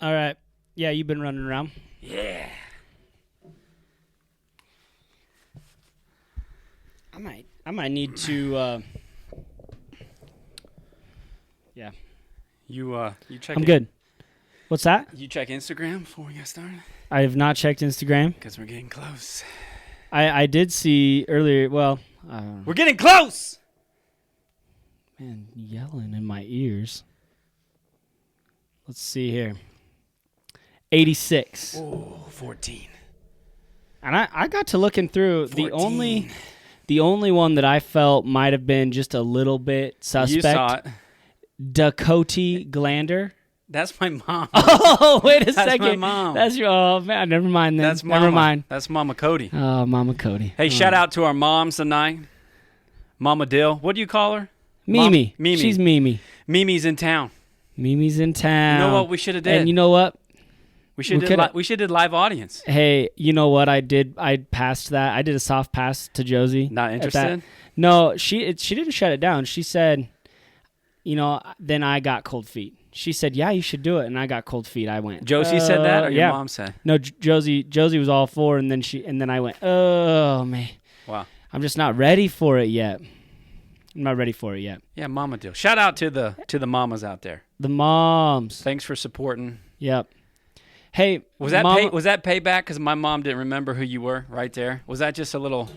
All right. Yeah, you've been running around. Yeah. I might need to. Yeah. You check. I'm good. What's that? You check Instagram before we get started? I have not checked Instagram. Because we're getting close. I did see earlier. Well, We're getting close. man, yelling in my ears. Let's see here. 86. Oh, 14. And I got to looking through 14. the only one that I felt might have been just a little bit suspect. You saw it. Dakota Glander. That's my mom. Oh, wait a That's second. my mom. That's your. Oh man, never mind then. That's Mama. Never mind. That's Mama Cody. Oh, Mama Cody. Hey, shout out to our moms tonight. Mama Dill. What do you call her? Mimi. Mimi. She's Mimi. Mimi's in town. Mimi's in town. You know what we should have did? And you know what? We should did live audience. Hey, you know what I did? I passed that. I did a soft pass to Josie. Not interested? No, she didn't shut it down. She said, then I got cold feet. She said, yeah, you should do it. And I got cold feet. I went. Josie said that or your yeah. mom said? No, Josie was all for, and then I went, oh, man. Wow. I'm just not ready for it yet. Yeah, Mama Dill. Shout out to the mamas out there. The moms. Thanks for supporting. Yep. Hey, was that payback? Because my mom didn't remember who you were right there. Was that just a little?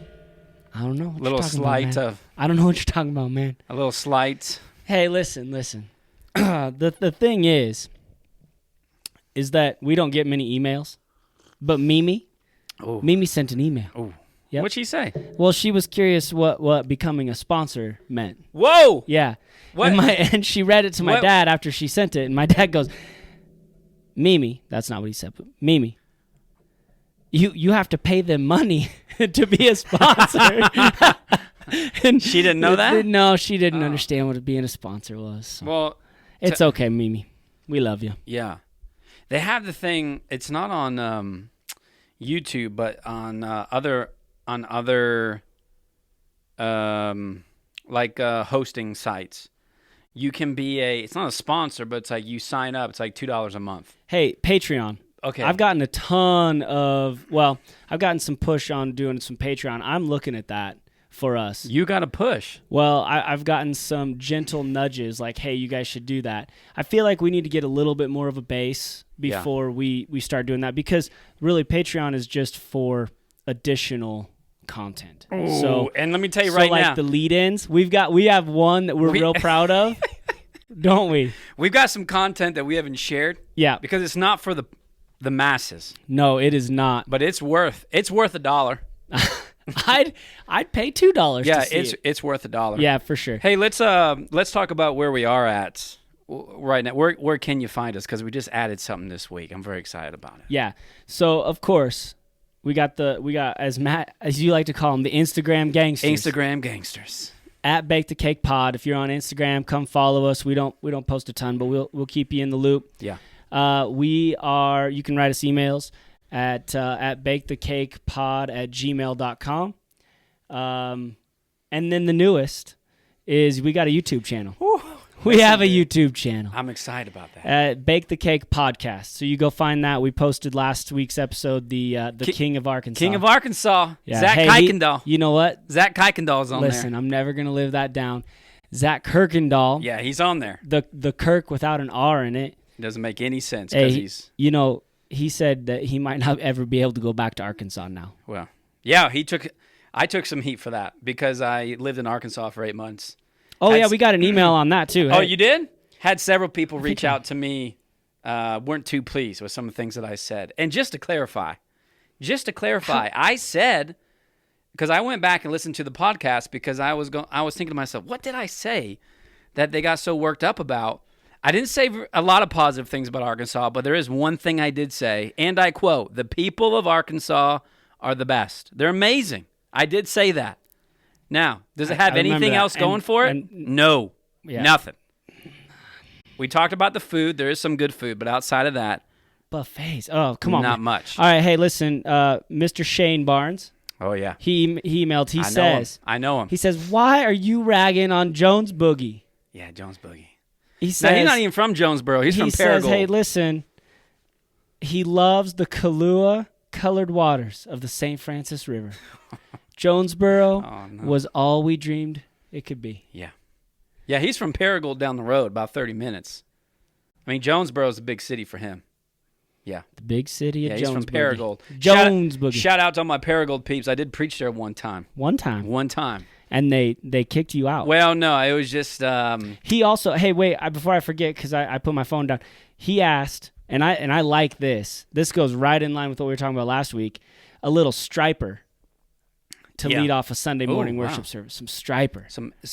I don't know. Little slight of. I don't know what you're talking about, man. A little slight. Hey, listen. The thing is that we don't get many emails, but Mimi sent an email. Oh. Yep. What'd she say? Well, she was curious what becoming a sponsor meant. Whoa! Yeah. What? And she read it to my dad after she sent it, and my dad goes, Mimi, that's not what he said, but Mimi, you have to pay them money to be a sponsor. And she didn't know that? No, she didn't understand what being a sponsor was. So. Well, it's okay, Mimi. We love you. Yeah. They have the thing, it's not on YouTube, but on other hosting sites. You can be it's not a sponsor, but it's like you sign up. It's like $2 a month. Hey, Patreon. Okay. I've gotten I've gotten some push on doing some Patreon. I'm looking at that for us. You got to push. Well, I've gotten some gentle nudges like, hey, you guys should do that. I feel like we need to get a little bit more of a base before we start doing that, because really Patreon is just for additional content. Ooh, so, and let me tell you right now, the lead-ins, we have one that we're real proud of, don't we? We've got some content that we haven't shared. Yeah, because it's not for the masses. No, it is not. But it's worth $1. I'd pay $2. Yeah, to see it's worth $1. Yeah, for sure. Hey, let's talk about where we are at right now. Where can you find us? Because we just added something this week. I'm very excited about it. Yeah. So of course we got as Matt, as you like to call them, the Instagram gangsters. At Bake the Cake Pod. If you're on Instagram, come follow us. We don't post a ton, but we'll keep you in the loop. Yeah. You can write us emails at bakethecakepod@gmail.com. And then the newest is we got a YouTube channel. Whew. We have a YouTube channel. I'm excited about that. Bake the Cake Podcast. So you go find that. We posted last week's episode, the King of Arkansas. King of Arkansas. Yeah. Zach Kuykendall. You know what? Zach Kuykendall's on there. Listen, I'm never going to live that down. Zach Kirkendall. Yeah, he's on there. The Kirk without an R in it. It doesn't make any sense because he's... he said that he might not ever be able to go back to Arkansas now. Well, yeah, I took some heat for that because I lived in Arkansas for 8 months. Oh, yeah, we got an email on that, too. Oh, you did? Had several people reach out to me, weren't too pleased with some of the things that I said. And just to clarify, I said, because I went back and listened to the podcast because I was thinking to myself, what did I say that they got so worked up about? I didn't say a lot of positive things about Arkansas, but there is one thing I did say, and I quote, the people of Arkansas are the best. They're amazing. I did say that. Now, does it have anything else going for it? No. Yeah. Nothing. We talked about the food. There is some good food, but outside of that, buffets. Oh, come on. Not much. All right, hey, listen, Mr. Shane Barnes. Oh, yeah. He emailed. I know him. He says, why are you ragging on Jones Boogie? Yeah, Jones Boogie. He says, now, he's not even from Jonesboro. He's from Paragould. He says, hey, listen, He loves the Kahlua-colored waters of the St. Francis River. Jonesboro was all we dreamed it could be. Yeah. Yeah, he's from Paragould down the road, about 30 minutes. I mean, Jonesboro is a big city for him. Yeah. The big city of Jonesboro. Jones. He's from Paragould. Jonesboro. Shout out to all my Paragould peeps. I did preach there one time. One time. And they kicked you out. Well, no, it was just... He also... Hey, wait, before I forget, because I put my phone down. He asked, and I like this. This goes right in line with what we were talking about last week. A little striper to lead off a Sunday morning worship service. Some striper.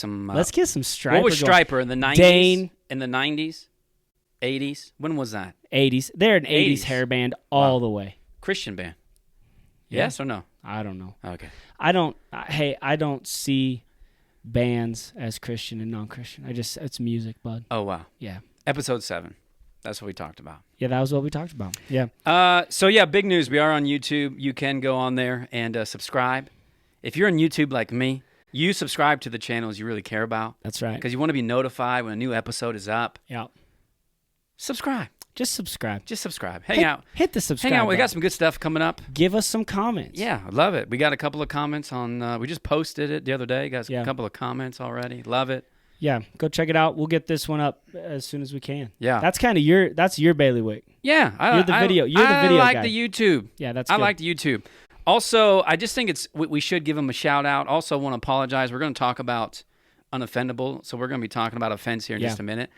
Let's get some striper. What was striper in the 90s? Dane. In the 90s? 80s? When was that? 80s. They're an 80s hair band all the way. Christian band. Yes or no? I don't know. Okay. I don't see bands as Christian and non-Christian. It's music, bud. Oh, wow. Yeah. Episode 7. That's what we talked about. Yeah, that was what we talked about. Yeah. So, big news. We are on YouTube. You can go on there and subscribe. If you're on YouTube like me, you subscribe to the channels you really care about. That's right. Because you want to be notified when a new episode is up. Yeah. Subscribe. Just subscribe. Hang out. Hit the subscribe Hang out. We got button. some good stuff coming up. Give us some comments. Yeah, I love it. We got a couple of comments on. We just posted it the other day. Got a couple of comments already. Love it. Yeah, go check it out. We'll get this one up as soon as we can. Yeah, that's kind of your bailiwick. Yeah, you're the video. You're the video guy. I like guy. the YouTube. Yeah, that's good. I like the YouTube. Also, I just think we should give them a shout out. Also, want to apologize. We're going to talk about Unoffendable, so we're going to be talking about offense here in just a minute.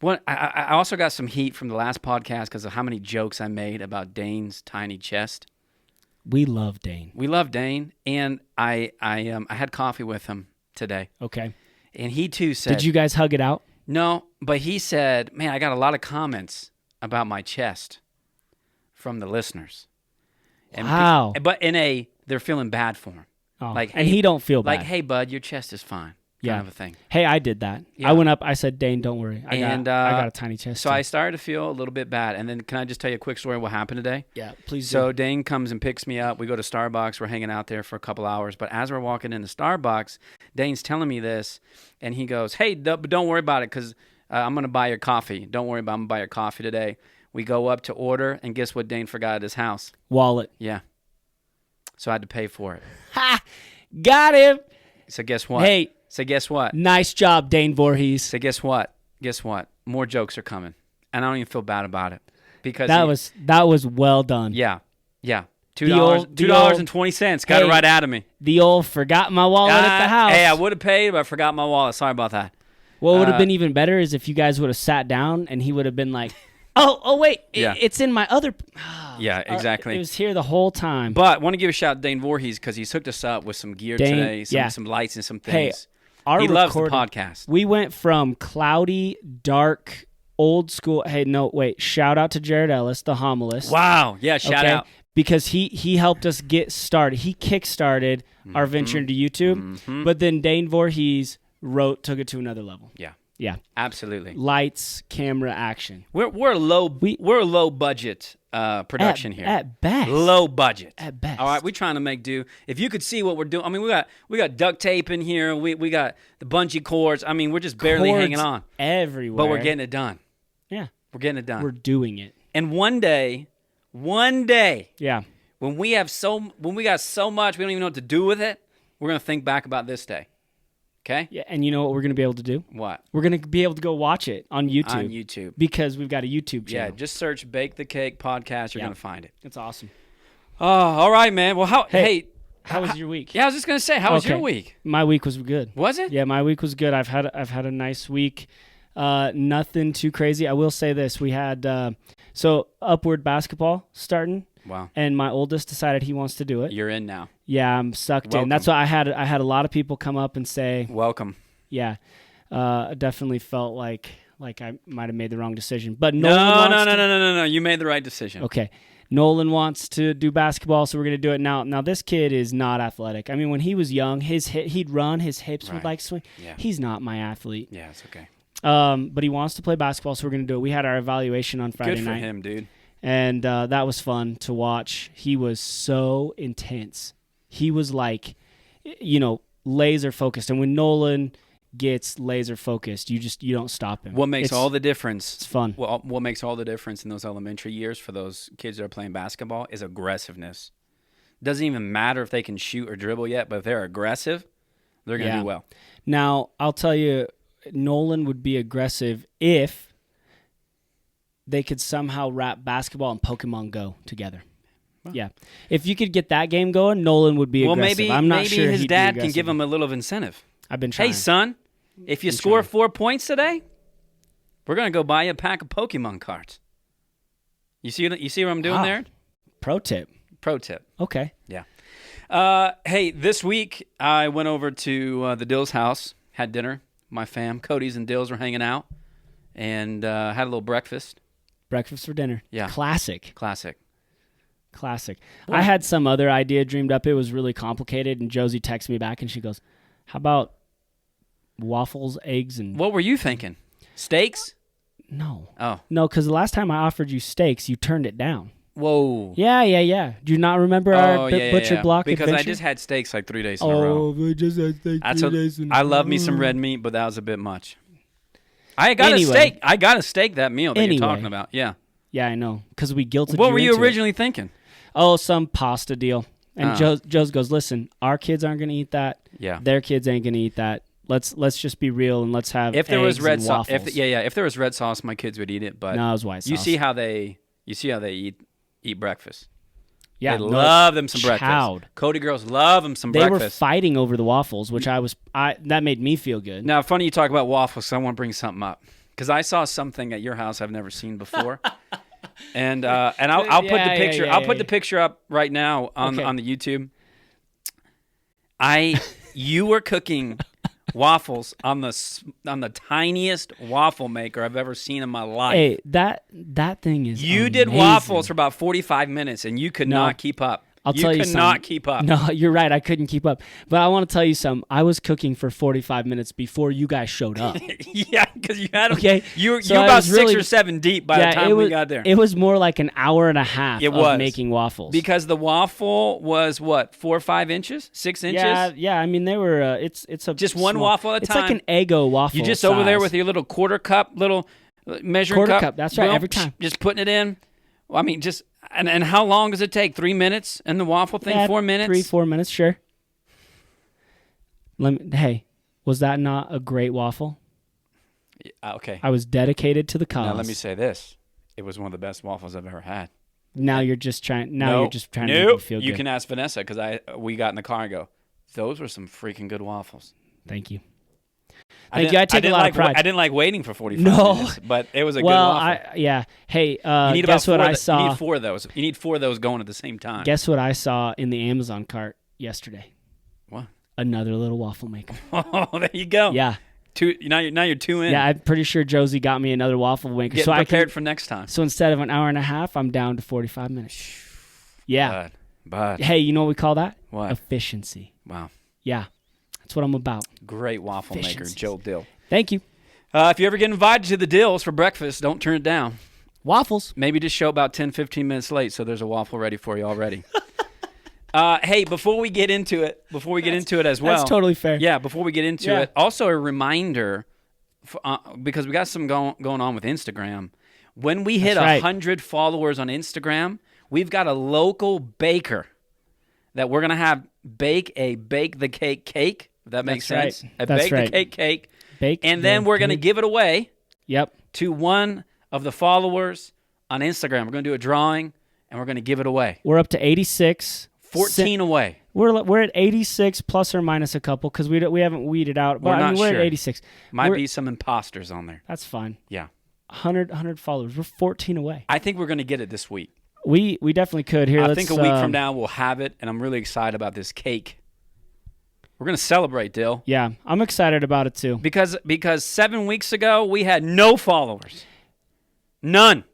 I also got some heat from the last podcast because of how many jokes I made about Dane's tiny chest. We love Dane. And I had coffee with him today. Okay. And he too said... Did you guys hug it out? No, but he said, man, I got a lot of comments about my chest from the listeners. And wow. But they're feeling bad for him. Oh, like, and he don't feel bad. Like, hey, bud, your chest is fine. Kind of a thing. Hey, I did that. Yeah. I went up. I said, Dane, don't worry. I got a tiny chest. So I started to feel a little bit bad. And then can I just tell you a quick story of what happened today? Yeah, please So Dane comes and picks me up. We go to Starbucks. We're hanging out there for a couple hours. But as we're walking into Starbucks, Dane's telling me this. And he goes, hey, but don't worry about it because I'm going to buy your coffee. Don't worry about it. I'm going to buy your coffee today. We go up to order. And guess what Dane forgot at his house? Wallet. Yeah. So I had to pay for it. Ha! Got him. So guess what? Hey. So guess what? Nice job, Dane Voorhees. So guess what? More jokes are coming. And I don't even feel bad about it. Because that was well done. Yeah. $2.20. Got it right out of me. The old forgot my wallet at the house. Hey, I would have paid, but I forgot my wallet. Sorry about that. What would have been even better is if you guys would have sat down and he would have been like, oh wait, it's in my other... Yeah, exactly. It was here the whole time. But I want to give a shout out to Dane Voorhees because he's hooked us up with some gear today, some lights and some things. Hey, he loves the podcast. We went from cloudy, dark, old school... Hey, no, wait. Shout out to Jared Ellis, the homilist. Wow. Yeah, shout out. Because he helped us get started. He kickstarted our venture into YouTube. But then Dane Voorhees took it to another level. Yeah. Yeah. Absolutely. Lights, camera, action. We're a low budget production here. At best. Low budget. At best. All right, we're trying to make do. If you could see what we're doing, I mean, we got duct tape in here. We got the bungee cords. I mean, we're just barely hanging on everywhere. But we're getting it done. Yeah. We're getting it done. We're doing it. And one day, yeah, when we got so much we don't even know what to do with it, we're gonna think back about this day. Okay? Yeah, and you know what we're going to be able to do? What? We're going to be able to go watch it on YouTube. On YouTube. Because we've got a YouTube channel. Yeah, just search Bake the Cake Podcast. You're going to find it. It's awesome. Oh, all right, man. Well, how was your week? Yeah, I was just going to say, how was your week? My week was good. Was it? Yeah, my week was good. I've had a nice week. Nothing too crazy. I will say this. We had Upward basketball starting. Wow. And my oldest decided he wants to do it. You're in now. Yeah, I'm sucked in. That's why I had a lot of people come up and say, welcome. Yeah. I definitely felt like I might have made the wrong decision. But No. You made the right decision. Okay. Nolan wants to do basketball, so we're going to do it now. Now, this kid is not athletic. I mean, when he was young, he'd run, his hips would like swing. Yeah. He's not my athlete. Yeah, it's okay. But he wants to play basketball, so we're going to do it. We had our evaluation on Friday night. Good for him, dude. And that was fun to watch. He was so intense. He was like, laser focused. And when Nolan gets laser focused. You don't stop him. What makes all the difference? It's fun. Well, what makes all the difference in those elementary years for those kids that are playing basketball is aggressiveness. Doesn't even matter if they can shoot or dribble yet, but if they're aggressive, they're going to do well. Now, I'll tell you, Nolan would be aggressive if they could somehow wrap basketball and Pokemon Go together. Well, yeah. If you could get that game going, Nolan would be aggressive. Well, maybe his dad can give him a little incentive. I've been trying. Hey, son, if you score 4 points today, we're going to go buy you a pack of Pokemon cards. You see what I'm doing there? Pro tip. Okay. Yeah. Hey, this week I went over to the Dills' house, had dinner. My fam, Cody's and Dills were hanging out, and had a little breakfast. Breakfast for dinner. Yeah. Classic. Well, I had some other idea dreamed up. It was really complicated, and Josie texted me back, and she goes, how about waffles, eggs, and... What were you thinking? Steaks? No. Oh. No, because the last time I offered you steaks, you turned it down. Whoa. Yeah. Do you not remember our butcher block because adventure? I just had steaks like 3 days in a row. Oh, I just had steak 3 days in a row. I love me some red meat, but that was a bit much. I got a steak. I got a steak that meal that you're talking about. Yeah. Yeah, I know. Because we guilted you What were you into originally thinking? Oh, some pasta deal. And Joe's goes, listen, our kids aren't going to eat that. Yeah. Their kids ain't going to eat that. Let's just be real and let's have if there eggs was red and sauce. waffles. If there was red sauce, my kids would eat it. But no, it was white sauce. You see how they eat breakfast. Yeah, they love them some breakfast. Cody girls love them some breakfast. They were fighting over the waffles, which that made me feel good. Now, funny you talk about waffles, so I want to bring something up because I saw something at your house I've never seen before, and I'll put the picture. I'll put the picture up right now on the YouTube. You were cooking waffles on the tiniest waffle maker I've ever seen in my life. Hey, that thing is You did waffles for about 45 minutes, and you could not keep up. I'll tell you could not keep up. No, you're right. I couldn't keep up. But I want to tell you something. I was cooking for 45 minutes before you guys showed up. Yeah, because you had them. Okay. You were about 6 or 7 deep by the time we got there. It was more like an hour and a half of making waffles. Because the waffle was, what, 4 or 5 inches? 6 inches? Yeah. I mean, they were, it's a just one waffle at a time? It's like an Eggo waffle You just size. over there with your little quarter cup, little measuring cup. That's right, every time. Just putting it in. Well, I mean, just... And how long does it take? 3 minutes? And the waffle thing, 4 minutes? 3-4 minutes, sure. Hey, was that not a great waffle? Okay. I was dedicated to the cause. Now let me say this: it was one of the best waffles I've ever had. Now you're just trying. You're just trying to make me feel good. You can ask Vanessa because we got in the car and go, those were some freaking good waffles. Thank you. Thank you. I take a lot of pride. I didn't like waiting for 45 minutes, but it was a good waffle. Hey, you need guess what I saw? You need 4 of those. You need 4 of those going at the same time. Guess what I saw in the Amazon cart yesterday? What? Another little waffle maker. Oh, there you go. Yeah. Now you're 2 in. Yeah, I'm pretty sure Josie got me another waffle maker. Get prepared for next time. So instead of an hour and a half, I'm down to 45 minutes. Yeah. But hey, you know what we call that? What? Efficiency. Wow. Yeah. That's what I'm about. Great waffle maker, Joe Dill. Thank you. If you ever get invited to the Dills for breakfast, don't turn it down. Waffles. Maybe just show about 10, 15 minutes late so there's a waffle ready for you already. Hey, before we get into it as well. That's totally fair. Yeah, before we get into it, also a reminder, because we got some going on with Instagram. When we hit 100 followers on Instagram, we've got a local baker that we're going to have bake the cake, if that makes sense. Right. Bake the cake. And then we're going to give it away to one of the followers on Instagram. We're going to do a drawing, and we're going to give it away. We're up to 86. 14 away. We're at 86 plus or minus a couple because we haven't weeded out. But we're at 86. Might be some imposters on there. That's fine. Yeah. 100 followers. We're 14 away. I think we're going to get it this week. We definitely could. Here, I think a week from now we'll have it, and I'm really excited about this cake. We're going to celebrate, Dill. Yeah, I'm excited about it too. Because 7 weeks ago we had no followers. None.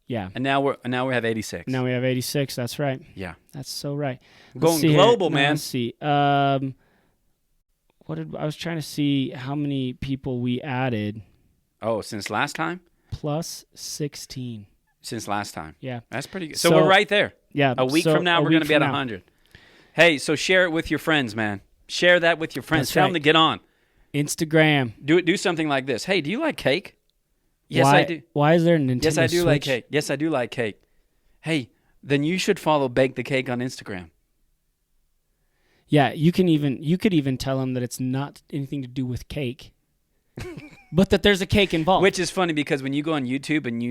Yeah. And now we have 86. Now we have 86. That's right. Yeah. That's so right. Going global, man. Let's see. I was trying to see how many people we added. Oh, since last time? Plus 16. Since last time. Yeah. That's pretty good. So we're right there. Yeah. A week from now we're going to be at 100. Hey, so share it with your friends, man. Share that with your friends. Tell them to get on. Instagram. Do something like this. Hey, do you like cake? Yes, why, I do. Why is there a Nintendo Yes, I do Switch? like cake. Yes, I do like cake. Hey, then you should follow Bake the Cake on Instagram. Yeah, you could even tell them that it's not anything to do with cake, but that there's a cake involved. Which is funny because when you go on YouTube and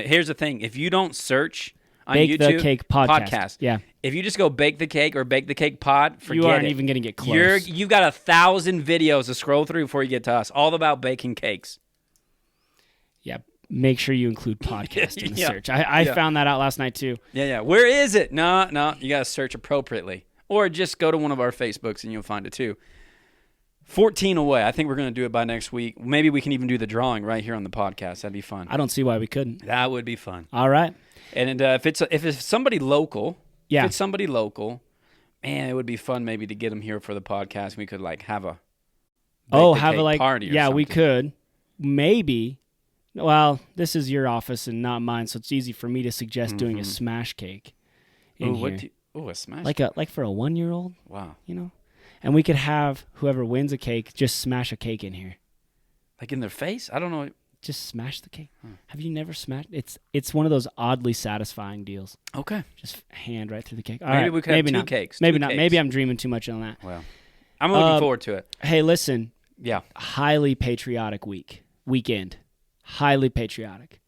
here's the thing: if you don't search on Bake YouTube, the Cake podcast. Yeah, if you just go Bake the Cake or Bake the Cake Pod, forget you aren't it. even going to get close. You've got 1,000 videos to scroll through before you get to us, all about baking cakes. Yeah, make sure you include podcast in the Yeah. search. I found that out last night too. Yeah. Where is it? No, you got to search appropriately. Or just go to one of our Facebooks and you'll find it too. 14 away. I think we're going to do it by next week. Maybe we can even do the drawing right here on the podcast. That'd be fun. I don't see why we couldn't. That would be fun. All right. And if it's somebody local, man, it would be fun maybe to get them here for the podcast. We could have a party or something. We could. Maybe. Well, this is your office and not mine, so it's easy for me to suggest doing a smash cake in here. A smash like for a 1-year-old? Wow. And we could have whoever wins a cake just smash a cake in here. Like in their face? I don't know. Just smash the cake. Have you never smashed? It's one of those oddly satisfying deals. Okay. Just hand right through the cake. Maybe we could have two cakes. Maybe not. Maybe I'm dreaming too much on that. Well, I'm looking forward to it. Hey, listen. Yeah. Highly patriotic weekend. Highly patriotic.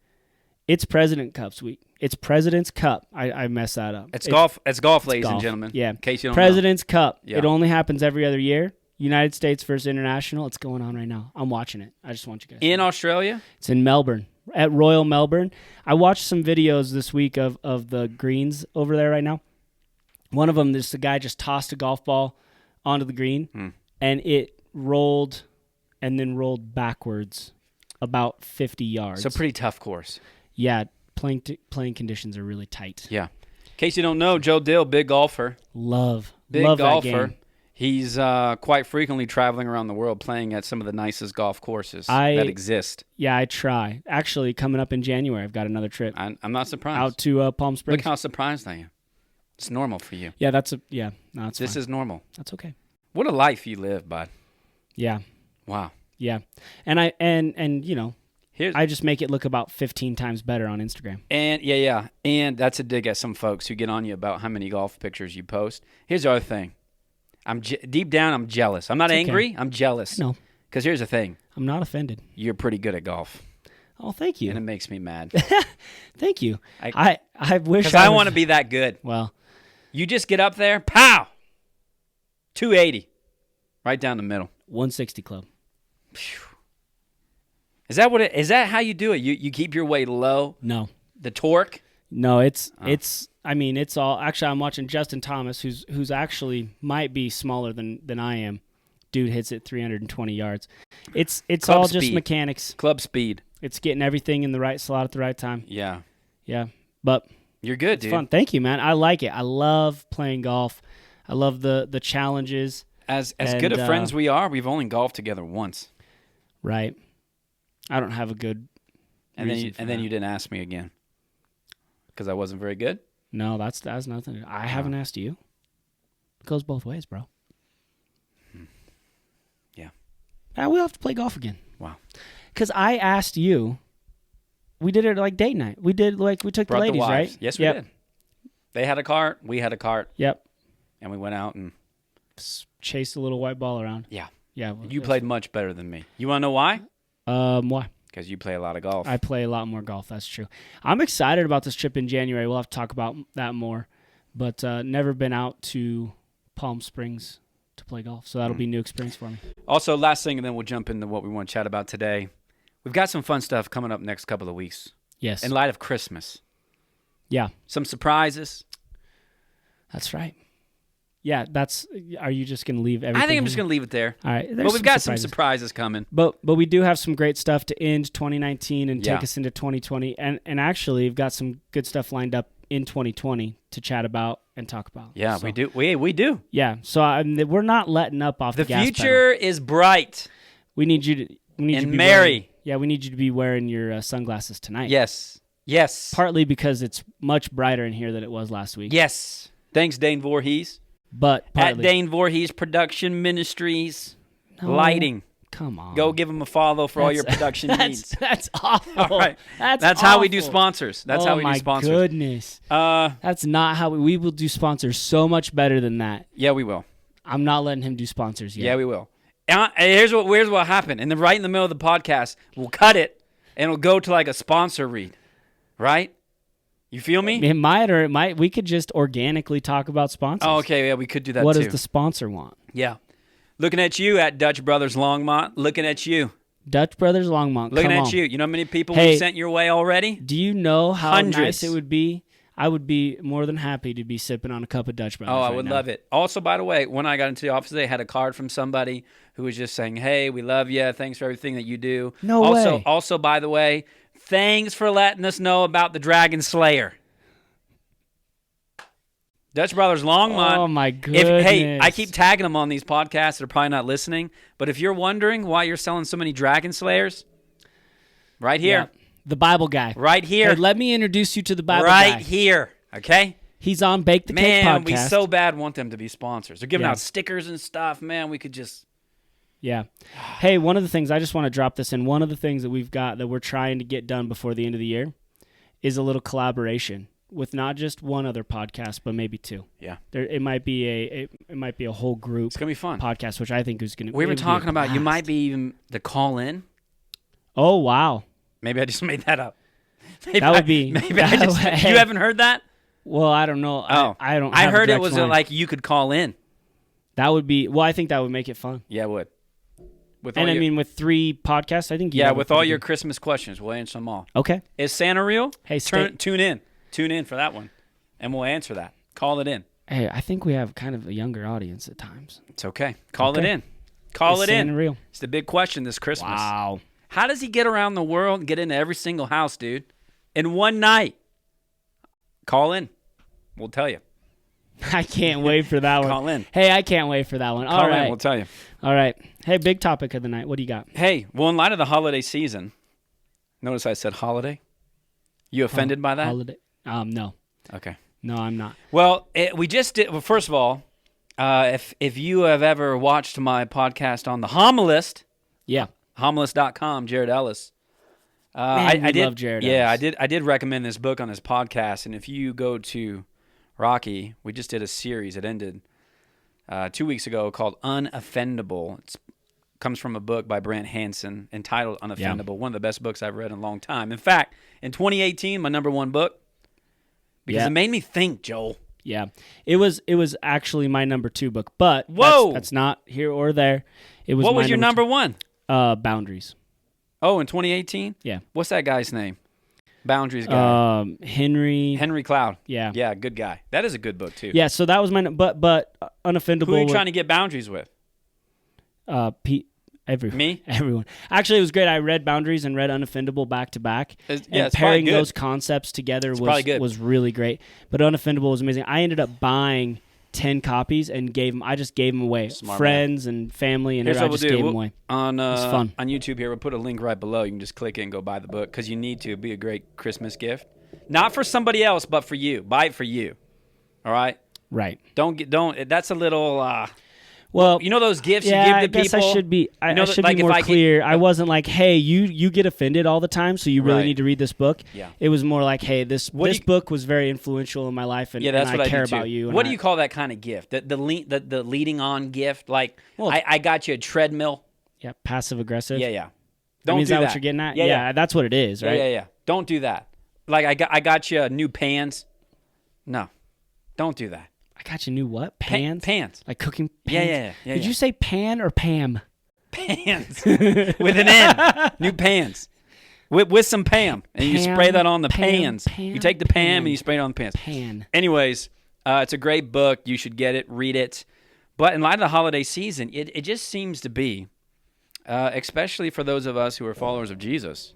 It's President Cup's week. It's President's Cup. I messed that up. It's golf, ladies and gentlemen. Yeah. In case you don't President's Cup. Yeah. It only happens every other year. United States versus International. It's going on right now. I'm watching it. I just want you guys to know. In know. Australia? It's in Melbourne, at Royal Melbourne. I watched some videos this week of the greens over there right now. One of them, the guy just tossed a golf ball onto the green, and it rolled and then rolled backwards about 50 yards. So pretty tough course. Yeah, playing conditions are really tight. Yeah. In case you don't know, Joe Dill, big golfer. Love golfer. That game. He's quite frequently traveling around the world playing at some of the nicest golf courses that exist. Yeah, I try. Actually, coming up in January, I've got another trip. I'm not surprised. Out to Palm Springs. Look how surprised I am. It's normal for you. Yeah, this is normal. That's okay. What a life you live, bud. Yeah. Wow. Yeah. And I just make it look about 15 times better on Instagram. And yeah. And that's a dig at some folks who get on you about how many golf pictures you post. Here's the other thing. Deep down, I'm jealous. I'm not angry. I'm jealous. No. Because here's the thing. I'm not offended. You're pretty good at golf. Oh, thank you. And it makes me mad. Thank you. I wish because I want to be that good. Well, you just get up there, pow, 280, right down the middle. 160 club. Phew. Is that how you do it? You keep your weight low? No. The torque? No, it's all. Actually, I'm watching Justin Thomas, who's actually might be smaller than I am. Dude hits it 320 yards. It's Club all speed. just mechanics. Club speed. It's getting everything in the right slot at the right time. Yeah. Yeah. But you're good, it's dude. fun. Thank you, man. I like it. I love playing golf. I love the challenges. As good of friends we are, we've only golfed together once. Right. I don't have a good and then you didn't ask me again. Because I wasn't very good? No, that's nothing. I haven't asked you. It goes both ways, bro. Yeah. We'll have to play golf again. Wow. Because I asked you. We did it like date night. We took the ladies, right? Yes, we did. They had a cart. We had a cart. Yep. And we went out and chased a little white ball around. Yeah. Yeah. You played much better than me. You want to know why? Why? Because you play a lot of golf. I play a lot more golf. That's true. I'm excited about this trip in January. We'll have to talk about that more. But never been out to Palm Springs to play golf. So that'll be a new experience for me. Also, last thing, and then we'll jump into what we want to chat about today. We've got some fun stuff coming up next couple of weeks. Yes. In light of Christmas. Yeah. Some surprises. That's right. Yeah, are you just going to leave everything? I think I'm just going to leave it there. All right. But we've got some surprises coming. But we do have some great stuff to end 2019 and take us into 2020. And actually, we've got some good stuff lined up in 2020 to chat about and talk about. Yeah, we do. We do. Yeah. So we're not letting up off the gas pedal. The future is bright. We need you to be merry. We need you to be wearing your sunglasses tonight. Yes. Partly because it's much brighter in here than it was last week. Yes. Thanks, Dane Voorhees. But partly, at Dane Voorhees Production Ministries, lighting. Come on. Go give them a follow for all your production needs. That's awful. All right. That's awful. how we do sponsors. That's how we do sponsors. Oh, my goodness. That's not how we will do sponsors so much better than that. Yeah, we will. I'm not letting him do sponsors yet. Yeah, we will. Here's what happened. Right in the middle of the podcast, we'll cut it, and it'll go to like a sponsor read. Right? You feel me? It might or it might. We could just organically talk about sponsors. Oh, okay. Yeah, we could do that What too. does the sponsor want? Yeah. Looking at you at Dutch Brothers Longmont. Looking at you. Dutch Brothers Longmont. Looking come at on. you. You know how many people we sent your way already? Do you know how Hundreds. nice it would be? I would be more than happy to be sipping on a cup of Dutch Brothers. Oh, I right would now. love it. Also, by the way, when I got into the office today, I had a card from somebody who was just saying, hey, we love you. Thanks for everything that you do. No way. Also, by the way, thanks for letting us know about the Dragon Slayer. Dutch Brothers Longmont. Oh, my goodness. Hey, I keep tagging them on these podcasts. They're probably not listening. But if you're wondering why you're selling so many Dragon Slayers, right here. Yeah. The Bible guy. Right here. Hey, let me introduce you to the Bible guy. Right here. Okay? He's on Bake the Cake podcast. Man, we so bad want them to be sponsors. They're giving out stickers and stuff. Man, we could just... Yeah. Hey, one of the things, I just want to drop this in. One of the things that we've got that we're trying to get done before the end of the year is a little collaboration with not just one other podcast, but maybe two. Yeah. It might be a whole group. It's going to be fun. Podcast, which I think is going to be We were talking about you might be even the call in. Oh, wow. Maybe I just made that up. That would be. Maybe I just. Hey. You haven't heard that? Well, I don't know. Oh, I don't. I have a heard it direct was line. like you could call in. That would be. Well, I think that would make it fun. Yeah, it would. And I mean, with 3 podcasts, I think. With all your Christmas questions, we'll answer them all. Okay. Is Santa real? Hey, tune in. Tune in for that one, and we'll answer that. Call it in. Hey, I think we have kind of a younger audience at times. It's okay. Call it in. Call it in. Santa real? It's the big question this Christmas. Wow. How does he get around the world and get into every single house, dude, in one night? Call in. We'll tell you. I can't wait for that one. Call in. Hey, I can't wait for that one. Call All right. in. We'll tell you. All right. Hey, big topic of the night. What do you got? Hey, well, in light of the holiday season, notice I said holiday. You offended by that? Holiday? No. Okay. No, I'm not. Well, we just did. Well, first of all, if you have ever watched my podcast on the Homilist, Yeah. homilist.com, Jared Ellis. Man, I did love Jared Yeah, Ellis. I did recommend this book on this podcast, and if you go to Rocky, we just did a series. It ended 2 weeks ago called Unoffendable. It comes from a book by Brant Hansen entitled Unoffendable, one of the best books I've read in a long time. In fact, in 2018, my number 1 book, because it made me think, Joel. Yeah. It was actually my number 2 book, but Whoa! That's not here or there. It was. What was my your number 1? Boundaries. Oh, in 2018? Yeah. What's that guy's name? Boundaries guy. Henry Cloud. Yeah. Yeah, good guy. That is a good book, too. Yeah, so that was my but Unoffendable. Who are you trying to get boundaries with? Pete. Everyone. Me? Everyone. Actually, it was great. I read Boundaries and read Unoffendable back to back. It's And probably pairing good. those concepts together was really great. But Unoffendable was amazing. I ended up buying 10 copies and I just gave them away. Smart Friends and family and Here's everything. I what just we'll do. gave them away. On fun. on YouTube here, we'll put a link right below. You can just click it and go buy the book because you need to. It'd be a great Christmas gift. Not for somebody else, but for you. Buy it for you. All right? Right. That's a little... Well, you know those gifts you yeah, give to I guess people? I should be. I should like be if more I get- clear. I wasn't like, "Hey, you get offended all the time, so you really Right. need to read this book." Yeah. It was more like, "Hey, this What do you- book was very influential in my life, and, Yeah, that's and what I care do too. about you." What do you call that kind of gift? The leading on gift? Like, Well, I got you a treadmill. Yeah, passive aggressive. Yeah. Don't is do that that. what you're getting at? Yeah. That's what it is, right? Yeah. Don't do that. Like, I got you new pans. No. Don't do that. I got you new what? Pans? Pans. Like cooking Yeah, pans? yeah. Did you say pan or Pam? Pans. With an N. New pans. With some Pam. And you spray that on the pans. You take the Pam and you spray it on the pans. Pan. Anyways, it's a great book. You should get it. Read it. But in light of the holiday season, it just seems to be, especially for those of us who are followers of Jesus,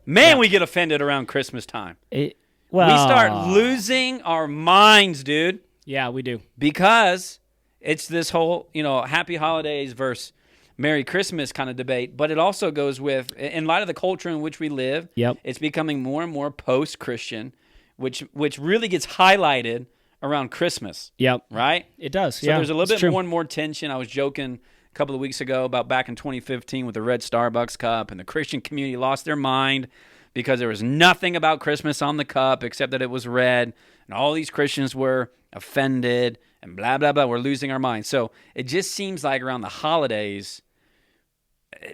man, we get offended around Christmas time. We start losing our minds, dude. Yeah, we do. Because it's this whole, happy holidays versus Merry Christmas kind of debate. But it also goes with, in light of the culture in which we live, it's becoming more and more post-Christian, which really gets highlighted around Christmas. Yep. Right? It does. So there's a little bit more and more tension. I was joking couple of weeks ago about back in 2015 with the red Starbucks cup, and the Christian community lost their mind because there was nothing about Christmas on the cup except that it was red, and all these Christians were offended and blah, blah, blah. We're losing our minds. So it just seems like around the holidays,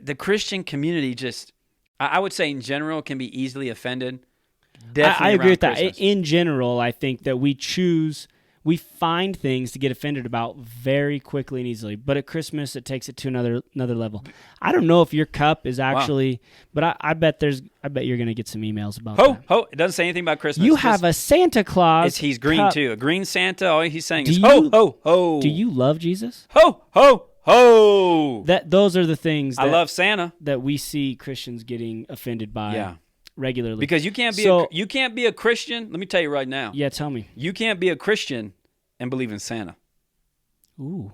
the Christian community just, I would say in general, can be easily offended. Definitely I agree with Christmas. that. In general, I think that we find things to get offended about very quickly and easily. But at Christmas, it takes it to another level. I don't know if your cup is actually, but I bet you're going to get some emails about that. It doesn't say anything about Christmas. You have a Santa Claus. He's green cup. too. A green Santa. All he's saying is ho, ho, ho. Do you love Jesus? Ho, ho, ho. Those are the things I love Santa that we see Christians getting offended by regularly. Because you can't be a Christian. Let me tell you right now. Yeah, tell me. You can't be a Christian and believe in Santa. Ooh.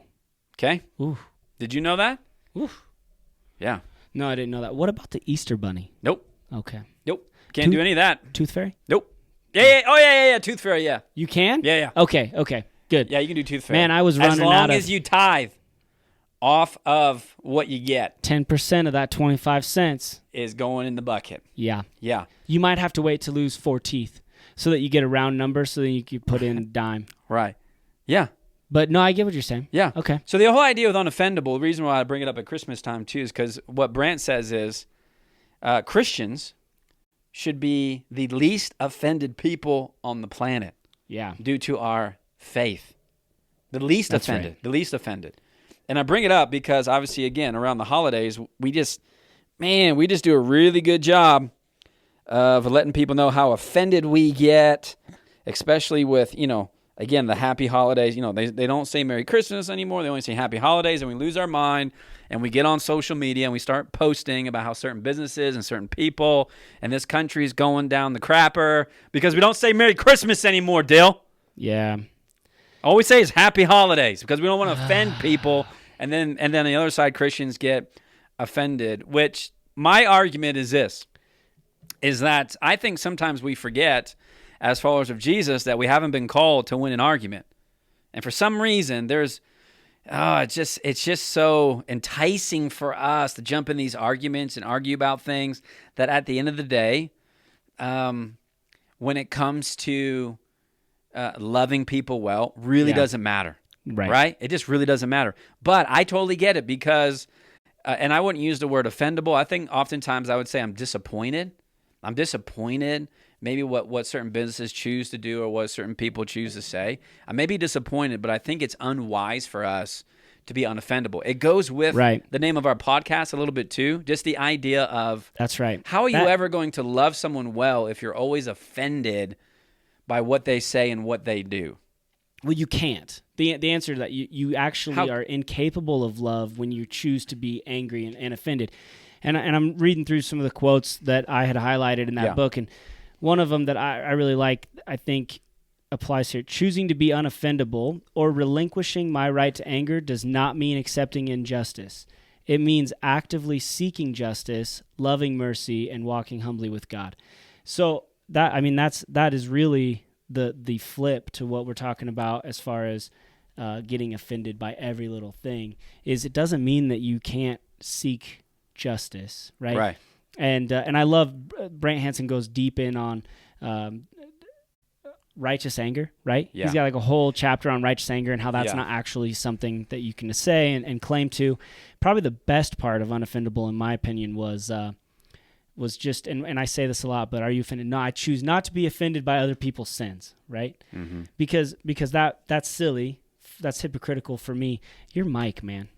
Okay? Ooh. Did you know that? Ooh. Yeah. No, I didn't know that. What about the Easter Bunny? Nope. Okay. Nope. Can't do any of that. Tooth Fairy? Nope. Yeah. Oh, yeah. Tooth Fairy, yeah. You can? Yeah. Okay. Good. Yeah, you can do Tooth Fairy. Man, I was running out of... As long as you tithe off of what you get. 10% of that 25 cents is going in the bucket. Yeah. Yeah. You might have to wait to lose 4 teeth so that you get a round number so that you can put in a dime. Right. Yeah. But no, I get what you're saying. Yeah. Okay. So the whole idea with Unoffendable, the reason why I bring it up at Christmas time too is because what Brant says is Christians should be the least offended people on the planet. Yeah. Due to our faith. The least offended. Right. The least offended. And I bring it up because obviously, again, around the holidays, we just do a really good job of letting people know how offended we get, especially with, again, the happy holidays. They don't say Merry Christmas anymore. They only say Happy Holidays, and we lose our mind, and we get on social media, and we start posting about how certain businesses and certain people and this country is going down the crapper because we don't say Merry Christmas anymore, Dill. Yeah. All we say is Happy Holidays because we don't want to offend people. And then on the other side, Christians get offended, which my argument is this, is that I think sometimes we forget as followers of Jesus that we haven't been called to win an argument. And for some reason, it's just so enticing for us to jump in these arguments and argue about things that at the end of the day, when it comes to loving people well, really doesn't matter. Right? It just really doesn't matter. But I totally get it because, and I wouldn't use the word offendable. I think oftentimes I would say I'm disappointed. I'm disappointed maybe what certain businesses choose to do or what certain people choose to say. I may be disappointed, but I think it's unwise for us to be unoffendable. It goes with the name of our podcast a little bit too, just the idea of that's right. How are you ever going to love someone well if you're always offended by what they say and what they do? Well, you can't. The answer to that, you actually are incapable of love when you choose to be angry and offended. And I'm reading through some of the quotes that I had highlighted in that book, and one of them that I really like, I think applies here. Choosing to be unoffendable or relinquishing my right to anger does not mean accepting injustice. It means actively seeking justice, loving mercy, and walking humbly with God. So that is really the flip to what we're talking about as far as getting offended by every little thing. Is it doesn't mean that you can't seek justice, right? Right. And I love Brant Hansen goes deep in on righteous anger, right? Yeah. He's got like a whole chapter on righteous anger and how that's not actually something that you can say and claim to. Probably the best part of Unoffendable, in my opinion, was just, and I say this a lot, but are you offended? No, I choose not to be offended by other people's sins, right? Mm-hmm. Because that's silly. That's hypocritical for me. Your mic, man.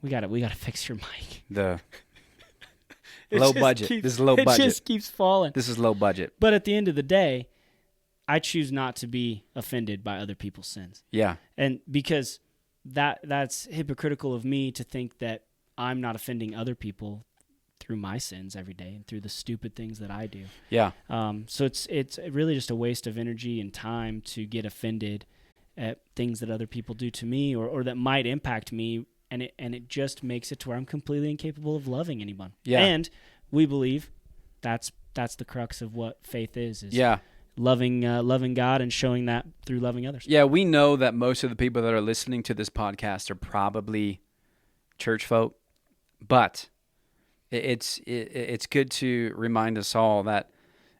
We gotta fix your mic. The low budget. This is low budget. It just keeps falling. This is low budget. But at the end of the day, I choose not to be offended by other people's sins. Yeah. And because that's hypocritical of me to think that I'm not offending other people through my sins every day and through the stupid things that I do. Yeah. So it's really just a waste of energy and time to get offended at things that other people do to me or that might impact me, and it just makes it to where I'm completely incapable of loving anyone. Yeah. And we believe that's the crux of what faith is yeah. loving God and showing that through loving others. Yeah, we know that most of the people that are listening to this podcast are probably church folk, but it's good to remind us all that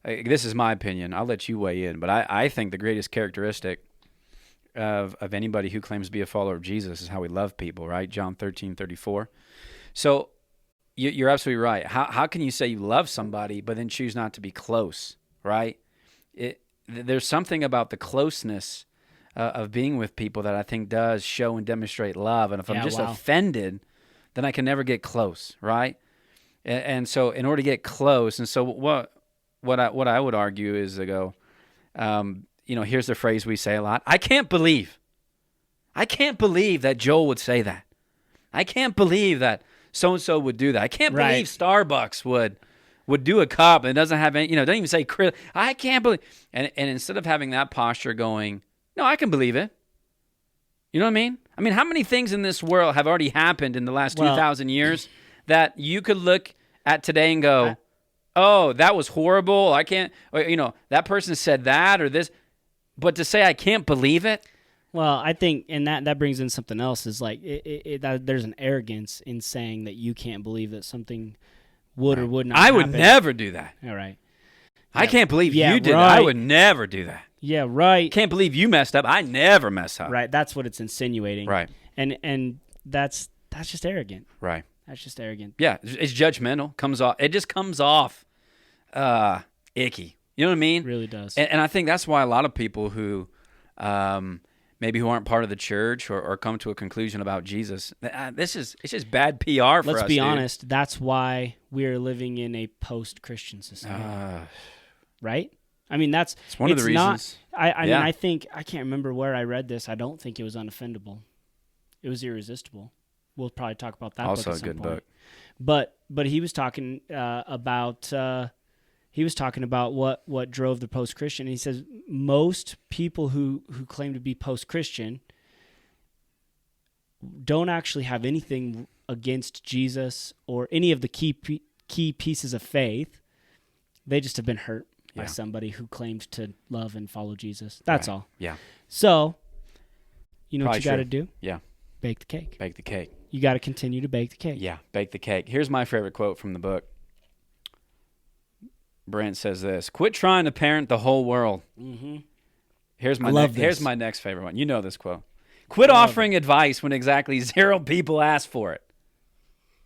this is my opinion. I'll let you weigh in, but I think the greatest characteristic of anybody who claims to be a follower of Jesus is how we love people, right? John 13:34. So you're absolutely right. How can you say you love somebody but then choose not to be close, right? There's something about the closeness of being with people that I think does show and demonstrate love. And if I'm just offended, then I can never get close, right? And so in order to get close, and so what I would argue is to go, here's the phrase we say a lot. I can't believe that Joel would say that. I can't believe that so-and-so would do that. I can't believe Starbucks would do a cup and it doesn't have any, doesn't even say, I can't believe. And instead of having that posture going, no, I can believe it. You know what I mean? I mean, how many things in this world have already happened in the last 2,000 years that you could look at today and go, oh, that was horrible. I can't, that person said that or this. But to say I can't believe it. Well, I think, and that brings in something else, is like there's an arrogance in saying that you can't believe that something would or would not happen. I would never do that. All right. I can't believe you did that. I would never do that. Yeah, right. Can't believe you messed up. I never mess up. Right, that's what it's insinuating. Right. And that's just arrogant. Right. That's just arrogant. Yeah, it's judgmental. It just comes off icky. You know what I mean? It really does. And I think that's why a lot of people who maybe who aren't part of the church or come to a conclusion about Jesus, it's just bad PR for us. Let's be honest. That's why we're living in a post-Christian society. Right? I mean, it's one of the reasons. I mean, I think, I can't remember where I read this. I don't think it was Unoffendable. It was Irresistible. We'll probably talk about that also book at some a good point. book. But he was talking about what drove the post-Christian. He says most people who claim to be post-Christian don't actually have anything against Jesus or any of the key pieces of faith. They just have been hurt by somebody who claims to love and follow Jesus. That's all. Yeah. So, you know Probably what you got to do? Yeah. Bake the cake. Bake the cake. You got to continue to bake the cake. Yeah, bake the cake. Here's my favorite quote from the book. Brent says this: "Quit trying to parent the whole world." Mm-hmm. Here's my next favorite one. You know this quote. "Quit offering advice when exactly 0 people ask for it."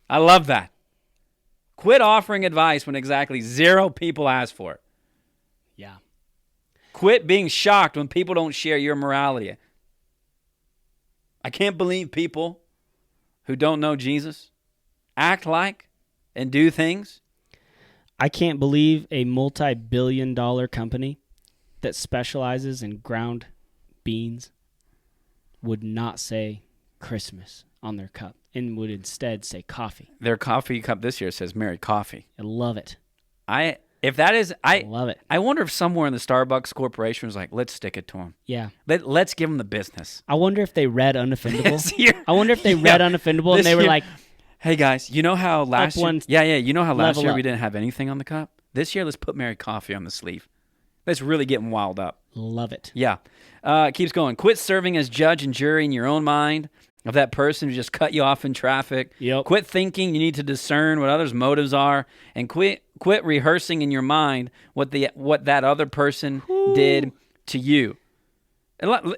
I love that. Quit offering advice when exactly 0 people ask for it. Yeah. Quit being shocked when people don't share your morality. I can't believe people who don't know Jesus act like and do things. I can't believe a multi-billion-dollar company that specializes in ground beans would not say Christmas on their cup and would instead say coffee. Their coffee cup this year says Merry Coffee. I love it. I love it. I wonder if somewhere in the Starbucks Corporation was like, let's stick it to them. Yeah. Let's give them the business. I wonder if they read Unoffendable. I wonder if they read Unoffendable and they were like, hey guys, you know how last year? You know how last year we didn't have anything on the cup? This year, let's put Merry Coffee on the sleeve. Let's really get them wild up. Love it. Yeah. It keeps going. Quit serving as judge and jury in your own mind of that person who just cut you off in traffic. Yep. Quit thinking you need to discern what others' motives are, and quit rehearsing in your mind what that other person did to you.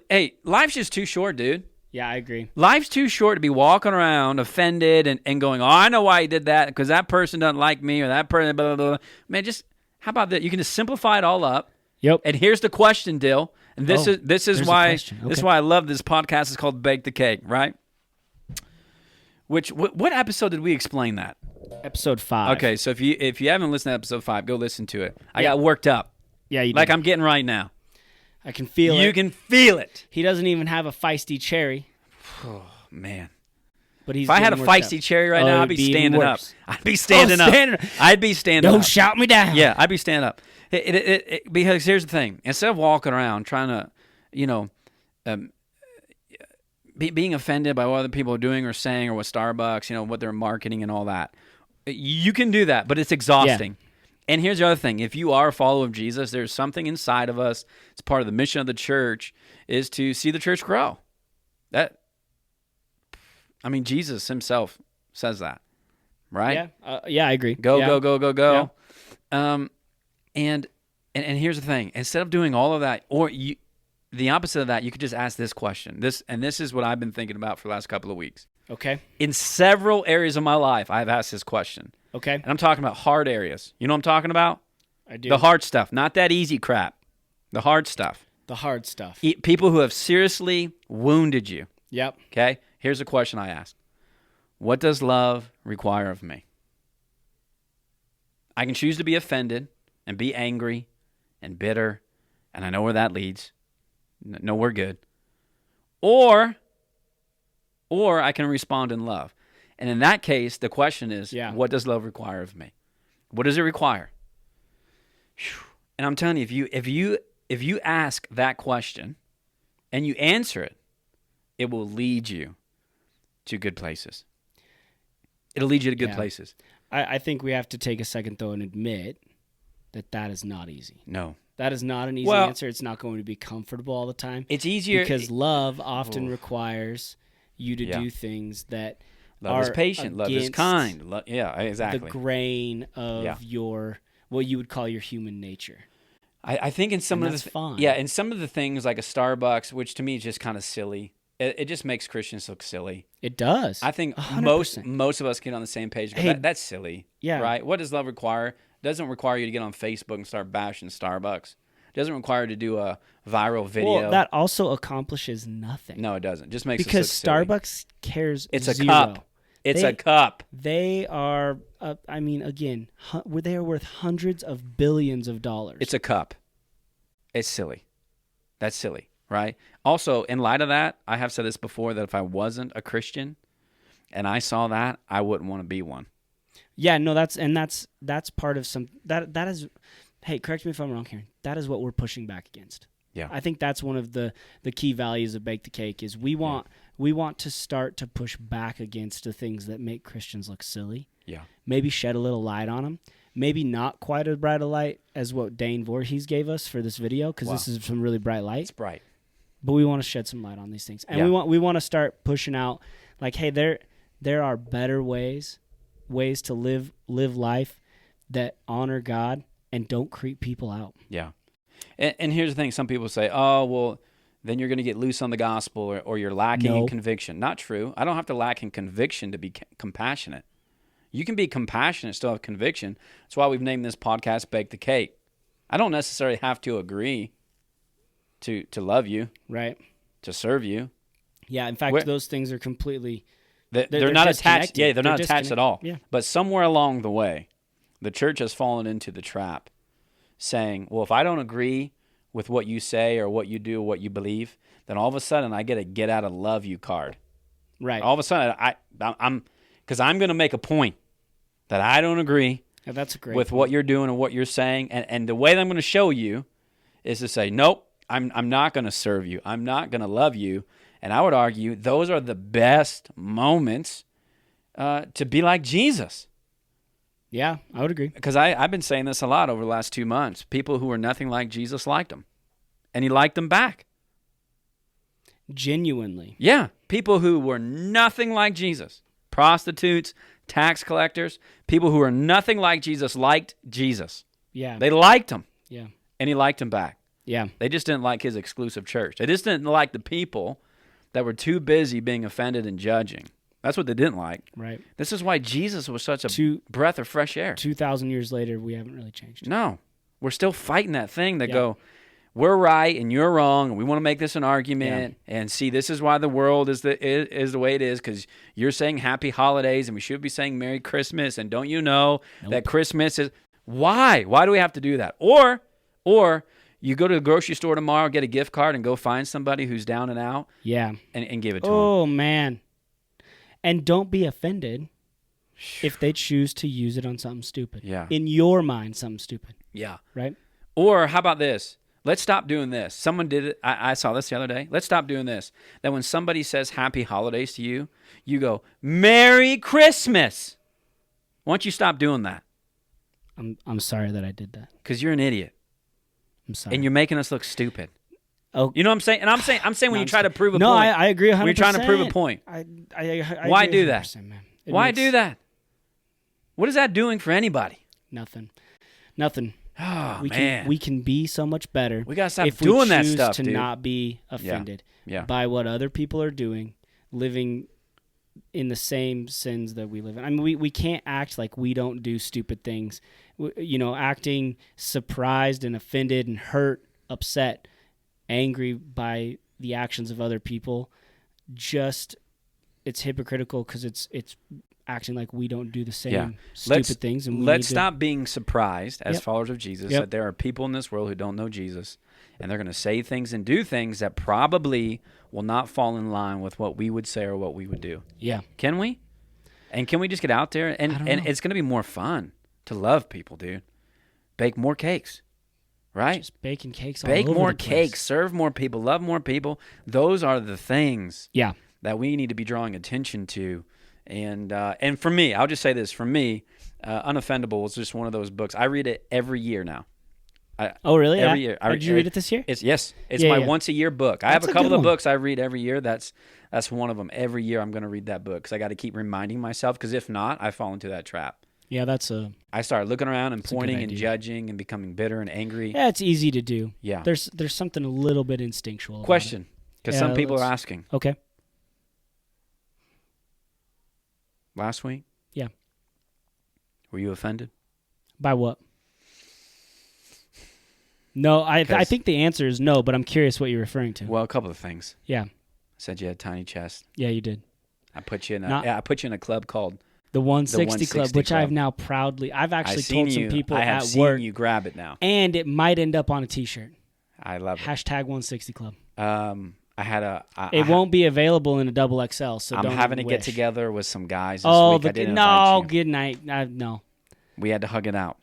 Hey, life's just too short, dude. Yeah, I agree. Life's too short to be walking around offended and going, oh, I know why he did that, because that person doesn't like me, or that person, blah, blah, blah. Man, just, how about that? You can just simplify it all up. Yep. And here's the question, Dill. And this is why this is why I love this podcast. It's called Bake the Cake, right? What episode did we explain that? Episode 5. Okay, so if you haven't listened to episode 5, go listen to it. I got worked up. Yeah, you like did. I'm getting right now. I can feel it. You can feel it. He doesn't even have a feisty cherry. Oh man. But if I had a feisty cherry right now, I'd be standing up. I'd be standing up. I'd be standing up. Don't shout me down. Yeah, I'd be standing up. Because here's the thing. Instead of walking around trying to, being offended by what other people are doing or saying, or what Starbucks, what they're marketing and all that, you can do that, but it's exhausting. Yeah. And here's the other thing. If you are a follower of Jesus, there's something inside of us. It's part of the mission of the church is to see the church grow. Jesus himself says that, right? Yeah, I agree. Go, yeah. go, go, go, go. Yeah. And here's the thing. Instead of doing all of that, the opposite of that, you could just ask this question. This is what I've been thinking about for the last couple of weeks. Okay. In several areas of my life, I've asked this question. Okay. And I'm talking about hard areas. You know what I'm talking about? I do. The hard stuff, not that easy crap. The hard stuff. The hard stuff. People who have seriously wounded you. Yep. Okay? Here's a question I ask. What does love require of me? I can choose to be offended and be angry and bitter, and I know where that leads. Nowhere good. Or I can respond in love. And in that case, the question is, what does love require of me? What does it require? And I'm telling you, if you ask that question and you answer it, it will lead you to good places. It'll lead you to good places. I think we have to take a second, though, and admit that is not easy. No. That is not an easy answer. It's not going to be comfortable all the time. It's easier. Because love often requires you to do things that love is patient. Love is kind. Exactly. The grain of what you would call your human nature. I think in some of fine. in some of the things like a Starbucks, which to me is just kind of silly. It just makes Christians look silly. It does. I think 100%. most of us get on the same page. But that's silly. Yeah. Right? What does love require? It doesn't require you to get on Facebook and start bashing Starbucks. It doesn't require you to do a viral video. Well, that also accomplishes nothing. No, it doesn't. It just makes because us look silly. Starbucks cares It's zero. A cup. It's a cup. They are, again, they are worth hundreds of billions of dollars. It's a cup. It's silly. That's silly, right? Also, in light of that, I have said this before, that if I wasn't a Christian and I saw that, I wouldn't want to be one. Yeah, no, that's part of some that is. Hey, correct me if I'm wrong, Karen. That is what we're pushing back against. Yeah, I think that's one of the key values of Bake the Cake is we want to start to push back against the things that make Christians look silly. Yeah, maybe shed a little light on them. Maybe not quite as bright a light as what Dane Voorhees gave us for this video, because this is some really bright light. It's bright. But we want to shed some light on these things, and we want to start pushing out, like, hey, there are better ways to live life that honor God and don't creep people out. Yeah, and here's the thing: some people say, "Oh, well, then you're going to get loose on the gospel, or you're lacking in conviction." Not true. I don't have to lack in conviction to be compassionate. You can be compassionate, still have conviction. That's why we've named this podcast "Bake the Cake." I don't necessarily have to agree to love you, right? To serve you. Yeah, in fact, those things are completely they're not attached. Yeah, they're not attached at all. Yeah. But somewhere along the way, the church has fallen into the trap, saying, "Well, if I don't agree with what you say or what you do or what you believe, then all of a sudden I get a get out of love you card." Right. All of a sudden I'm going to make a point that I don't agree that's a great with point. what you're doing and what you're saying. And the way that I'm going to show you is to say, nope, I'm not going to serve you. I'm not going to love you. And I would argue those are the best moments to be like Jesus. Yeah, I would agree. Because I've been saying this a lot over the last 2 months. People who were nothing like Jesus liked him. And he liked them back. Genuinely. Yeah. People who were nothing like Jesus. Prostitutes, tax collectors, people who are nothing like Jesus liked Jesus. Yeah. They liked him. Yeah. And he liked him back. Yeah. They just didn't like his exclusive church. They just didn't like the people that were too busy being offended and judging. That's what they didn't like. Right. This is why Jesus was such a breath of fresh air. 2,000 years later, we haven't really changed. No. We're still fighting that thing that go, we're right and you're wrong, and we want to make this an argument, and see, this is why the world is the way it is, because you're saying happy holidays, and we should be saying Merry Christmas, and don't you know that Christmas is... Why? Why do we have to do that? Or you go to the grocery store tomorrow, get a gift card, and go find somebody who's down and out, and give it to them. Oh, man. And don't be offended if they choose to use it on something stupid. Yeah. In your mind, something stupid. Yeah. Right? Or how about this? Let's stop doing this. Someone did it. I saw this the other day. Let's stop doing this. That when somebody says happy holidays to you, you go, Merry Christmas. Why don't you stop doing that? I'm sorry that I did that. Because you're an idiot. I'm sorry. And you're making us look stupid. Oh, you know what I'm saying? And I'm saying when you try to prove a point. No, I agree 100%. When you're trying to prove a point. I Why agree do that? 100%, man. Why do that? What is that doing for anybody? Nothing. Oh, We can be so much better. We gotta stop doing that stuff, to dude. not be offended Yeah. by what other people are doing, living in the same sins that we live in. I mean, we can't act like we don't do stupid things. Acting surprised and offended and hurt, upset, angry by the actions of other people, it's hypocritical because it's acting like we don't do the same stupid things. And let's stop being surprised as followers of Jesus Yep. that there are people in this world who don't know Jesus, and they're going to say things and do things that probably will not fall in line with what we would say or what we would do. Yeah. Can we? And can we just get out there? And it's going to be more fun to love people, dude. Bake more cakes, right? Just baking cakes all Bake over more the place. cakes, serve more people, love more people. Those are the things that we need to be drawing attention to. And for me, I'll just say this. For me, Unoffendable is just one of those books. I read it every year now. Oh, really? Every year. Did you read it this year? It's my once-a-year book. I have a couple of books I read every year. That's one of them. Every year I'm going to read that book because I got to keep reminding myself, because if not, I fall into that trap. Yeah, I start looking around and pointing and judging and becoming bitter and angry. Yeah, it's easy to do. Yeah. There's something a little bit instinctual about Question, because some people are asking. Okay. Last week? Yeah. Were you offended? By what? No, I think the answer is no, but I'm curious what you're referring to. Well, a couple of things. Yeah. I said you had a tiny chest. Yeah, you did. I put you in a club called the 160 Club, which I've now I've actually told some people at work. I have seen you grab it now. And it might end up on a t-shirt. I love it. Hashtag 160 Club. It won't be available in a double XL, so I'm having to get together with some guys this week. I didn't no, invite you. good night. No. We had to hug it out.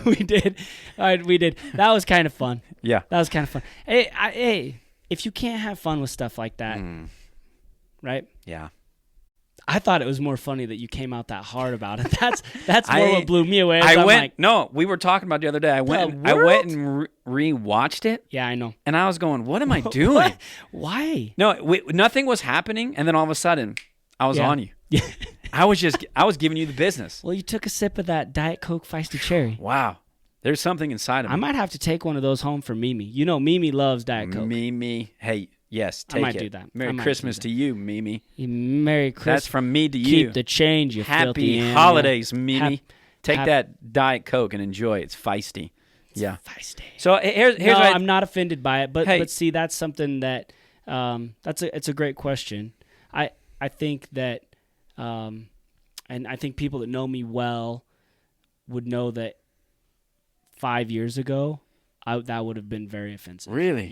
We did. All right, we did. That was kind of fun. Yeah. That was kind of fun. Hey, if you can't have fun with stuff like that, right? Yeah. I thought it was more funny that you came out that hard about it. That's more what blew me away. We were talking about the other day. I went and re-watched it. Yeah, I know. And I was going, what am I doing? What? Why? No, nothing was happening, and then all of a sudden, I was on you. Yeah. I was giving you the business. Well, you took a sip of that Diet Coke Feisty Cherry. Wow. There's something inside of me. I might have to take one of those home for Mimi. You know Mimi loves Diet Coke. Mimi. Hey, yes, take it. I might do that. Merry Christmas to you, Mimi. Merry Christmas. That's from me to you. Keep the change, you filthy Happy holidays, Mimi. Take that Diet Coke and enjoy it. It's feisty. It's feisty. So here's no, I'm not offended by it, but see, that's something that it's a great question. I think that and I think people that know me well would know that 5 years ago that would have been very offensive. Really?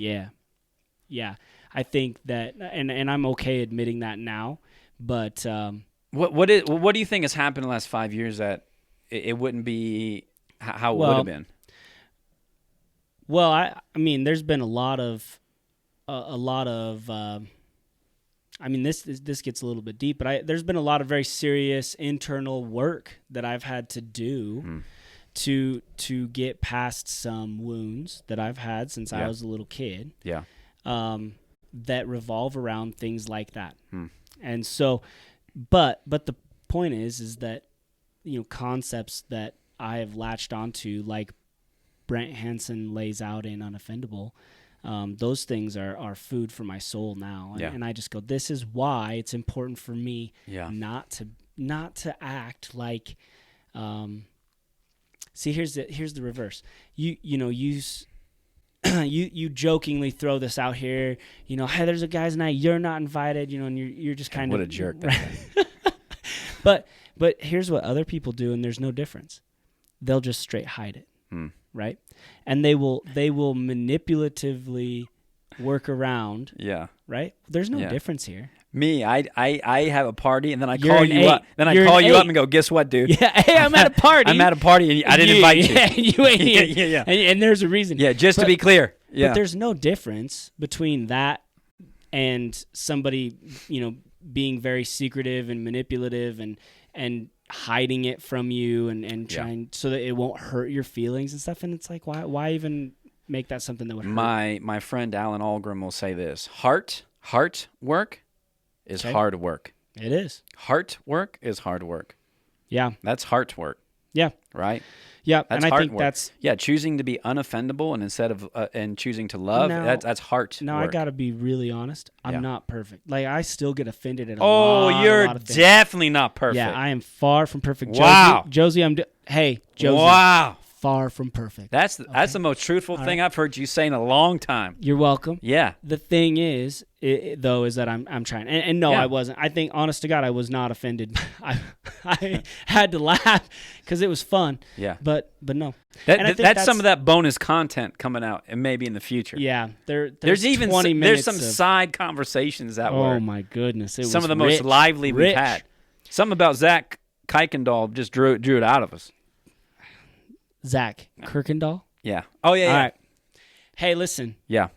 Yeah. I think that, and I'm okay admitting that now, but what do you think has happened in the last 5 years that it wouldn't be how it would have been? Well, I mean, there's been a lot of I mean, this gets a little bit deep, but there's been a lot of very serious internal work that I've had to do to get past some wounds that I've had since I was a little kid. Yeah. That revolve around things like that. And so, but the point is that, concepts that I have latched onto, like Brent Hansen lays out in Unoffendable, those things are food for my soul now. And I just go, this is why it's important for me not to act like, see, here's the reverse. You jokingly throw this out here, hey, there's a guys' night, you're not invited, and you're just kind of what a jerk. But here's what other people do, and there's no difference. They'll just straight hide it, right? And they will manipulatively work around. Yeah. Right? There's no difference here. Me, I have a party, and then I call you up. Then I call you up and go, guess what, dude? Yeah, hey, I'm at a party. I'm at a party, and I didn't invite you. Yeah, you ain't here. Yeah. And there's a reason. Yeah, just to be clear. Yeah. But there's no difference between that and somebody, being very secretive and manipulative and hiding it from you and trying so that it won't hurt your feelings and stuff. And it's like, why even make that something that would hurt? My friend Alan Algrim will say this: heart work is hard work. It is. Heart work is hard work. Yeah. That's heart work. Yeah. Right? Yeah. That's and I heart think work. that's... Yeah, choosing to be unoffendable and instead of and choosing to love, that's heart Now, work. I got to be really honest. I'm not perfect. Like, I still get offended at a Oh, lot you're of things. definitely not perfect. Yeah, I am far from perfect. Wow. Josie, hey, Josie. Wow. Far from perfect. That's the most truthful thing I've heard you say in a long time. You're welcome. Yeah. The thing is, though, is that I'm trying. And no, I wasn't. I think, honest to God, I was not offended. I had to laugh because it was fun. Yeah. But no. That's some of that bonus content coming out, and maybe in the future. Yeah. There's even 20 minutes there's some side conversations that were. Oh my goodness! Some of the most lively we've had. Something about Zach Kuykendall just drew it out of us. Zach Kuykendall? Yeah. Oh, yeah, All yeah. right. Hey, listen. Yeah.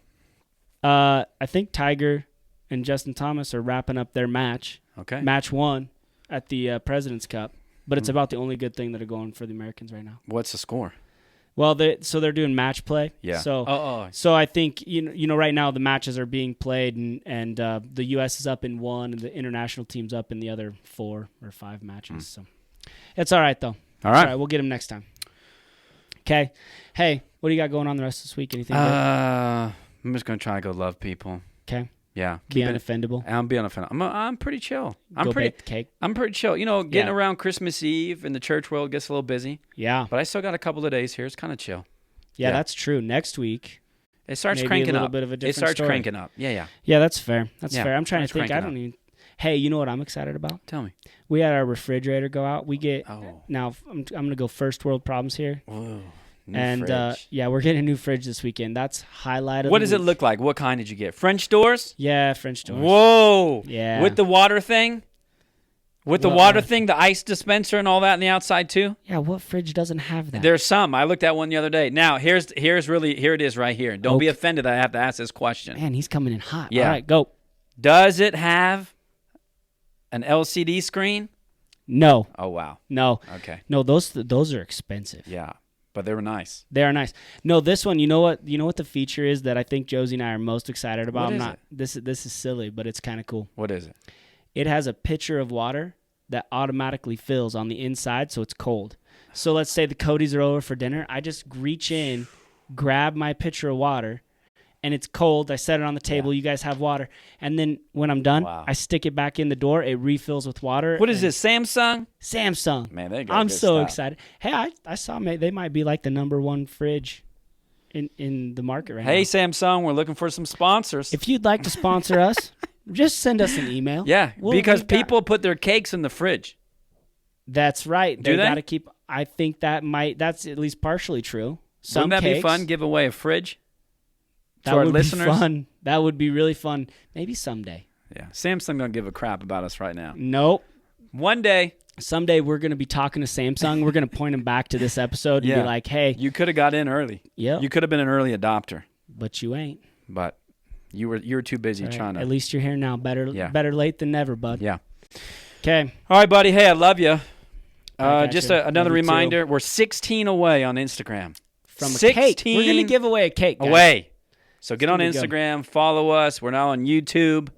I think Tiger and Justin Thomas are wrapping up their match. Okay. Match 1 at the President's Cup. But it's about the only good thing that are going for the Americans right now. What's the score? Well, they're doing match play. Yeah. So I think right now the matches are being played and the U.S. is up in 1 and the international team's up in the other 4 or 5 matches. So it's all right though. All right. We'll get them next time. Okay. Hey, what do you got going on the rest of this week? Anything good? I'm just gonna try to go love people. Okay. Yeah. Be unoffendable. I'm be unoffendable. I'm pretty chill. Go bake the cake. I'm pretty chill. Getting around Christmas Eve in the church world gets a little busy. Yeah. But I still got a couple of days here. It's kind of chill. Yeah, that's true. Next week it starts maybe cranking a little up. Bit of a different it starts story. cranking up. Yeah, yeah. Yeah, that's fair. That's Yeah, fair. I'm trying to think. I don't up. even. Hey, you know what I'm excited about? Tell me. We had our refrigerator go out. We get Oh. now. I'm gonna go first world problems here. Whoa. And fridge. we're getting a new fridge this weekend. That's highlight of What the does it week. look like? What kind did you get? French doors? Yeah, French doors. Whoa. Yeah. With the water thing? With the What water water? thing, the ice dispenser and all that on the outside too? Yeah, what fridge doesn't have that? There's some. I looked at one the other day. Now, here it is right here. Don't be offended that I have to ask this question. Man, he's coming in hot. Yeah. All right, go. Does it have an LCD screen? No. Oh, wow. No. Okay. No, those are expensive. Yeah. But they were nice. They are nice. No, this one, you know what the feature is that I think Josie and I are most excited about? What is it? This is silly, but it's kind of cool. What is it? It has a pitcher of water that automatically fills on the inside, so it's cold. So let's say the Codys are over for dinner. I just reach in, grab my pitcher of water, and it's cold. I set it on the table. You guys have water. And then when I'm done, I stick it back in the door. It refills with water. What is this, Samsung? Samsung. Man, they got I'm good so stuff. excited. Hey, I saw they might be like the #1 fridge in the market right now. Hey, Samsung, we're looking for some sponsors. If you'd like to sponsor us, just send us an email. Yeah, because people put their cakes in the fridge. That's right. Do they? Got to keep. I think that's at least partially true. Wouldn't that be fun? Give away a fridge to that our would listeners. Be fun. That would be really fun. Maybe someday. Yeah, Samsung don't give a crap about us right now. Nope. One day. Someday we're going to be talking to Samsung. We're going to point them back to this episode and be like, "Hey, you could have got in early. Yeah, you could have been an early adopter, but you ain't. But you were too busy trying to. At least you're here now. Better late than never, bud. Yeah. Okay. All right, buddy. Hey, I love you. Just another Love you reminder: too. we're 16 away on Instagram. From a cake. We're going to give away a cake. Guys. Away. So get on Instagram, follow us. We're now on YouTube.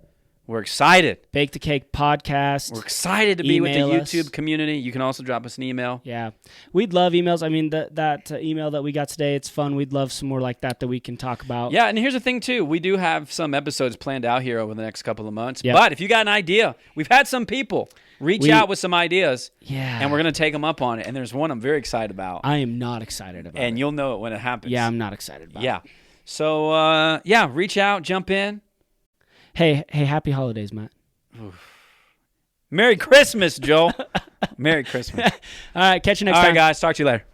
We're excited. Bake the Cake podcast. We're excited to be with the Email YouTube us. community. You can also drop us an email. Yeah. We'd love emails. I mean, that email that we got today, it's fun. We'd love some more like that we can talk about. Yeah, and here's the thing, too. We do have some episodes planned out here over the next couple of months. Yep. But if you got an idea, we've had some people reach out with some ideas. Yeah. And we're going to take them up on it. And there's one I'm very excited about. I am not excited about it. And you'll know it when it happens. Yeah, I'm not excited about it. Yeah. So, reach out, jump in. Hey, happy holidays, Matt. Merry Christmas, Joel. Merry Christmas. All right, catch you next All time. right, guys. Talk to you later.